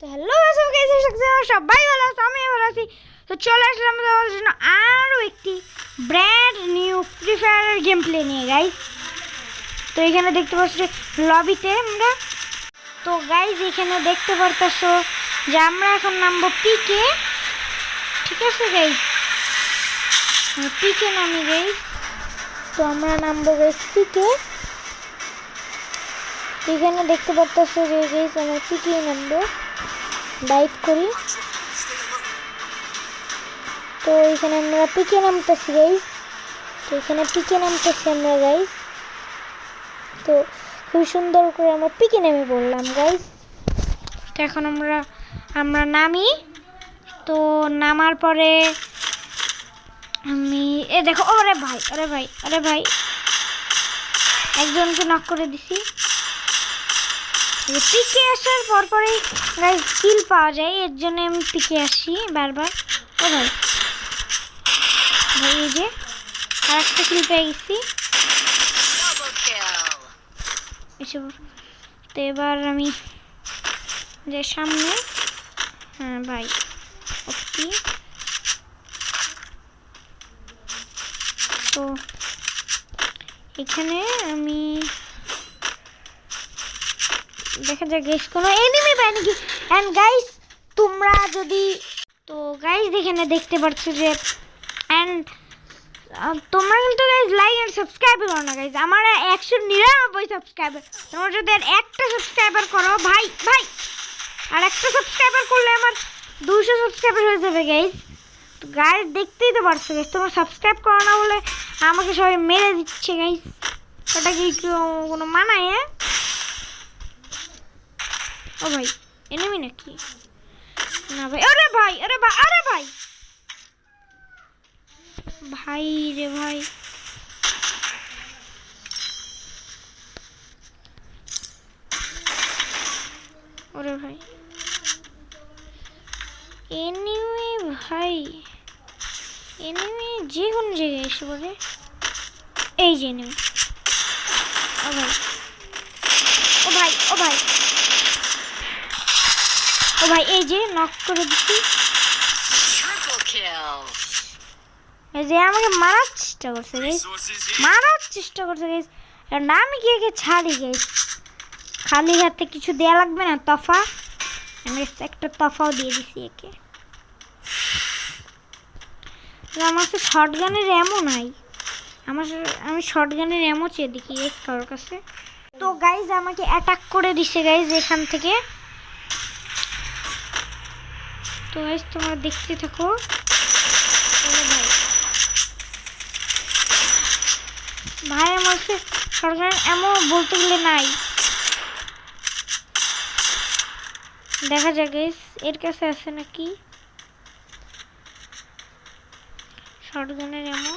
তো হ্যালো সবাই ভালো আছে, আমি ভালো আছি। তো চলে আসলাম তোমাদের জন্য আরও একটি ব্র্যান্ড নিউ ফ্রি ফায়ারের গেম প্লে নিয়ে গাইজ। তো এখানে দেখতে পাচ্ছ লবিতে আমরা, তো গাইজ এখানে দেখতে পারতেছো যে আমরা এখন নামবো পিকে। ঠিক আছে গাইজ, পিকে নামি গাইজ। তো আমরা নামবো গাইজ পিকে। এখানে দেখতে পারতেছো যে গাইজ আমরা পিকে নামবো, ডাইভ করি। তো এখানে আমরা পিকে নামতেছি গাইজ। তো এখানে পিকে নামতেছি আমরা গাইজ। তো খুব সুন্দর করে আমরা পিকে নেমে পড়লাম গাইজ। তো এখন আমরা নামি। তো নামার পরে আমি দেখো, ওরে ভাই ওরে ভাই ওরে ভাই, একজনকে নক করে দিছি। পিকে আসার পরপরেই গাইজ কিল পাওয়া যায়, এর জন্য আমি পিকে আসি বারবার। ও ভাই এই যে আর একটা কিল পেয়ে গেছি। তো এবার আমি যে সামনে, হ্যাঁ ভাই ওকে। তো এখানে আমি দেখা যায় গাইস কোনো এনিমি পাই নাকি। এন্ড গাইস তোমরা যদি, তো গাইস এখানে দেখতে পাচ্ছ যে এন্ড তোমরা কিন্তু গাইস লাইক এন্ড সাবস্ক্রাইব করো না গাইস। আমার 199 সাবস্ক্রাইবার, তোমরা যদি একটা সাবস্ক্রাইবার করো ভাই ভাই, আর একটা সাবস্ক্রাইবার করলে আমার 200 সাবস্ক্রাইবার হয়ে যাবে গাইস। তো গাইস দেখতেই তো পারছো গাইস, তোমরা সাবস্ক্রাইব করো না বলে আমাকে সবাই মেরে দিচ্ছে গাইস। ওটা কি কোনো মানায়? হ্যাঁ ও ভাই এনিমি নাকি? না ভাই, আরে ভাই আরে ভাই আরে ভাই ভাই রে ভাই, ওরে ভাই এনিমি ভাই, এনিমি যে কোনো জায়গায় এসে পড়ে। এই যে এনিমি, ও ভাই ও ভাই ও ভাই ও ভাই, এই যে নক করে দিচ্ছি। এই যে আমাকে মারার চেষ্টা করছে গাইস, মারার চেষ্টা করছে গাইস। না আমি কি একে ছাড়ি গাইস, খালি হাতে কিছু দেয়া লাগবে না, তফা। আমি একটা তফাও দিয়ে দিছি একে। আমার তো শর্টগানের এমন নাই, আমি শর্টগানের এমন চেয়ে দেখি কারোর কাছে। তো গাইজ আমাকে অ্যাটাক করে দিছে গাইজ এখান থেকে। তো গাইজ তোমরা দেখতে থাকো। ভাই ভাই আমার শর্টগানের এমন বলতে গেলে নাই, দেখা যাক গাইজ এর কাছে আছে নাকি শর্টগানের এমন।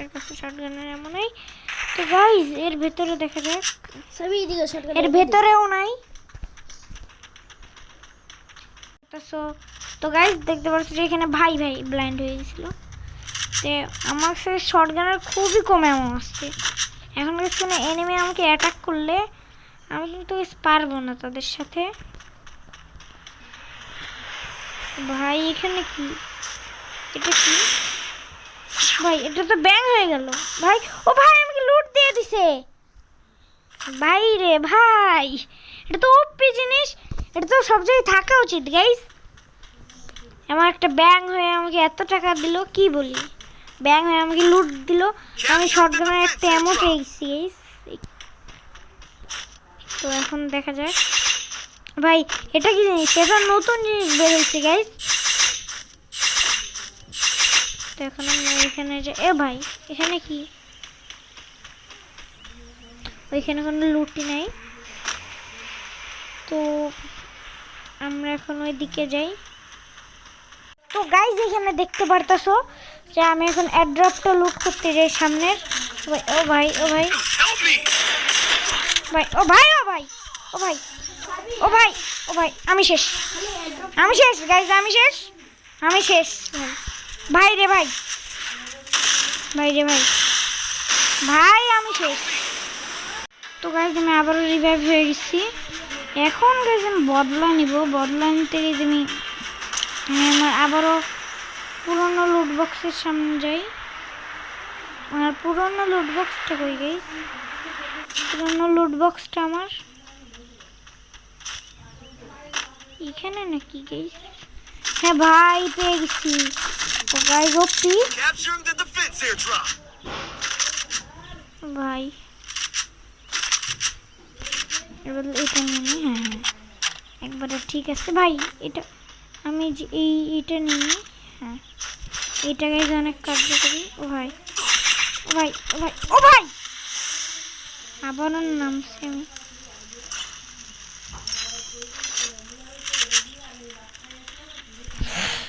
এর কাছে শর্টগানের এমন নাই। তো গাইজ এর ভেতরে দেখা যাক, এর ভেতরেও নাই। তো গাইজ দেখতে পাচ্ছ যে এখানে ভাই ভাই ব্লাইন্ড হয়ে গেছিল। তো আমার সাথে শর্টগানের খুবই কম এমন আসছে। এখন কোনো এনিমি আমাকে অ্যাটাক করলে আমি কিন্তু পারবো না তাদের সাথে। ভাই এখানে কি, এটা কি ভাই? এটা তো ব্যাং হয়ে গেল ভাই। ও ভাই আমাকে লুট দিয়ে দিছে ভাই রে ভাই, এটা তো ওপি জিনিস, এটা তো সব জায়গায় থাকা উচিত গাইস। আমার একটা ব্যাং হয়ে আমাকে এত টাকা দিল, কি বলি, ব্যাং হয়ে আমাকে লুট দিল। আমি শর্টগানের একটা এমো পেয়েছি গাইস। তো এখন দেখা যায় ভাই এটা কি জিনিস, এটা নতুন জিনিস বের হয়েছে গাইস। তো এখন আমরা এখানে যে ভাই এখানে কি, ওইখানে কোনো লুটই নাই। তো আমরা এখন ওই দিকে যাই। তো গাইজ এখানে দেখতে পারতাছো যে আমি এখন এয়ারড্রপটা লুট করতে যাই সামনের। ও ভাই ও ভাই ভাই ও ভাই ও ভাই ও ভাই ও ভাই ও ভাই, আমি শেষ, আমি শেষ গাইজ, আমি শেষ, আমি শেষ ভাই রে ভাই, ভাই রে ভাই ভাই আমি শেষ। তো গাইজ আমি আবারও রিভাইভ হয়ে গেছি। এখন গাইজ আমি বদলা নিব, বদলা নিতে গেছি আমি আমার আবারও পুরনো লুট বক্সের সামনে যাই। আমার পুরনো লুট বক্সটা কই গাইজ? পুরনো লুট বক্সটা আমার এখানে নাকি গাইজ? হ্যাঁ ভাই পেয়ে গেছি। ও গাইজ ওপি ভাই, এবার এটা নিয়ে হ্যাঁ হ্যাঁ একবারে ঠিক আছে ভাই। এটা আমি যে এইটা নিই, হ্যাঁ এটা গাইজ অনেক কার্যকরী। ও ভাই ও ভাই ও ভাই ও ভাই আবারও নামছি আমি।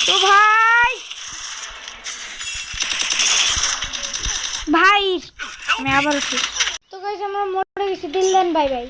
তো ভাই ভাই আমি আবার উঠি। তো গাইজ আমরা মরে গেছি, দিল্লান বাই বাই।